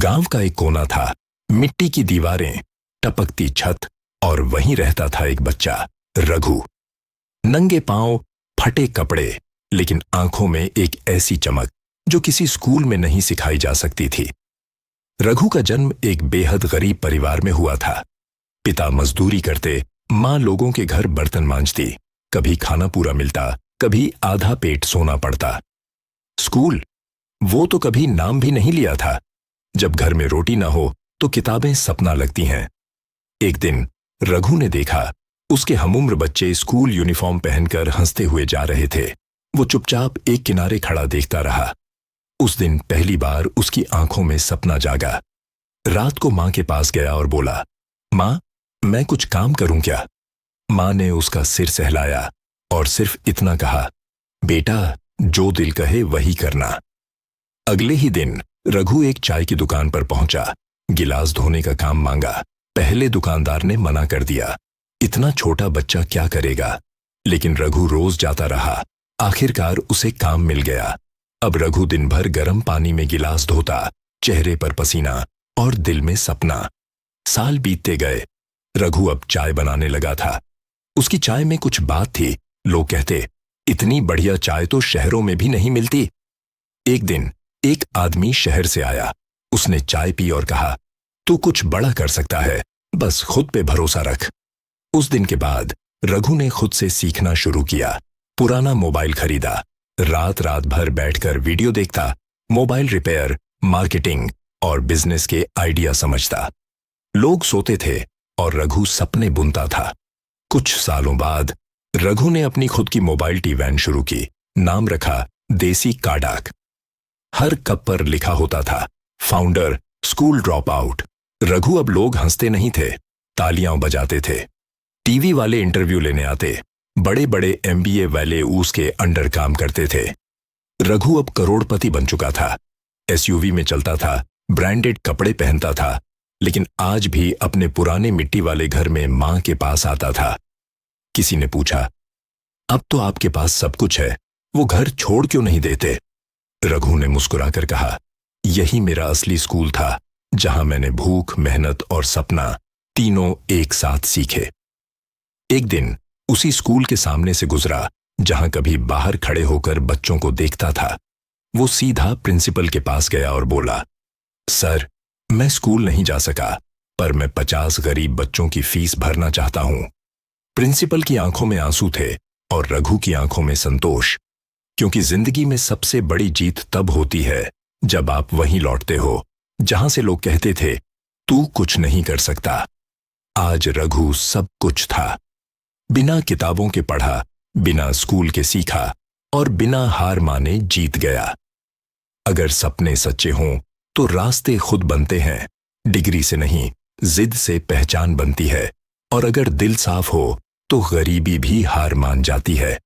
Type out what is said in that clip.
गांव का एक कोना था, मिट्टी की दीवारें, टपकती छत और वहीं रहता था एक बच्चा, रघु। नंगे पांव, फटे कपड़े, लेकिन आंखों में एक ऐसी चमक जो किसी स्कूल में नहीं सिखाई जा सकती थी। रघु का जन्म एक बेहद गरीब परिवार में हुआ था। पिता मजदूरी करते, मां लोगों के घर बर्तन मांजती। कभी खाना पूरा मिलता, कभी आधा पेट सोना पड़ता। स्कूल, वो तो कभी नाम भी नहीं लिया था। जब घर में रोटी ना हो तो किताबें सपना लगती हैं। एक दिन रघु ने देखा, उसके हमउम्र बच्चे स्कूल यूनिफॉर्म पहनकर हंसते हुए जा रहे थे। वो चुपचाप एक किनारे खड़ा देखता रहा। उस दिन पहली बार उसकी आंखों में सपना जागा। रात को मां के पास गया और बोला, मां, मैं कुछ काम करूं क्या? मां ने उसका सिर सहलाया और सिर्फ इतना कहा, बेटा, जो दिल कहे वही करना। अगले ही दिन रघु एक चाय की दुकान पर पहुंचा। गिलास धोने का काम मांगा। पहले दुकानदार ने मना कर दिया, इतना छोटा बच्चा क्या करेगा? लेकिन रघु रोज जाता रहा। आखिरकार उसे काम मिल गया। अब रघु दिन भर गर्म पानी में गिलास धोता, चेहरे पर पसीना और दिल में सपना। साल बीतते गए। रघु अब चाय बनाने लगा था। उसकी चाय में कुछ बात थी। लोग कहते, इतनी बढ़िया चाय तो शहरों में भी नहीं मिलती। एक दिन एक आदमी शहर से आया। उसने चाय पी और कहा, तू कुछ बड़ा कर सकता है, बस खुद पे भरोसा रख। उस दिन के बाद रघु ने खुद से सीखना शुरू किया। पुराना मोबाइल खरीदा। रात रात भर बैठकर वीडियो देखता। मोबाइल रिपेयर, मार्केटिंग और बिजनेस के आइडिया समझता। लोग सोते थे और रघु सपने बुनता था। कुछ सालों बाद रघु ने अपनी खुद की मोबाइल टी वैन शुरू की। नाम रखा देसी काडाक। हर कप पर लिखा होता था, founder, school drop out. Raghu अब लोग हंसते नहीं थे, तालियां बजाते थे। टीवी वाले इंटरव्यू लेने आते। बड़े बड़े MBA वाले उसके अंडर काम करते थे। रघु अब करोड़पति बन चुका था। SUV में चलता था, ब्रांडेड कपड़े पहनता था, लेकिन आज भी अपने पुराने मिट्टी वाले घर में मां के पास आता था। किसी ने पूछा, अब तो आपके पास सब कुछ है, वो घर छोड़ क्यों नहीं देते? रघु ने मुस्कुराकर कहा, यही मेरा असली स्कूल था, जहां मैंने भूख, मेहनत और सपना तीनों एक साथ सीखे। एक दिन उसी स्कूल के सामने से गुजरा, जहां कभी बाहर खड़े होकर बच्चों को देखता था। वो सीधा प्रिंसिपल के पास गया और बोला, सर, मैं स्कूल नहीं जा सका, पर मैं 50 गरीब बच्चों की फीस भरना चाहता हूं। प्रिंसिपल की आंखों में आंसू थे और रघु की आंखों में संतोष, क्योंकि जिंदगी में सबसे बड़ी जीत तब होती है जब आप वहीं लौटते हो जहां से लोग कहते थे, तू कुछ नहीं कर सकता। आज रघु सब कुछ था। बिना किताबों के पढ़ा, बिना स्कूल के सीखा और बिना हार माने जीत गया। अगर सपने सच्चे हों तो रास्ते खुद बनते हैं। डिग्री से नहीं, जिद से पहचान बनती है। और अगर दिल साफ हो तो गरीबी भी हार मान जाती है।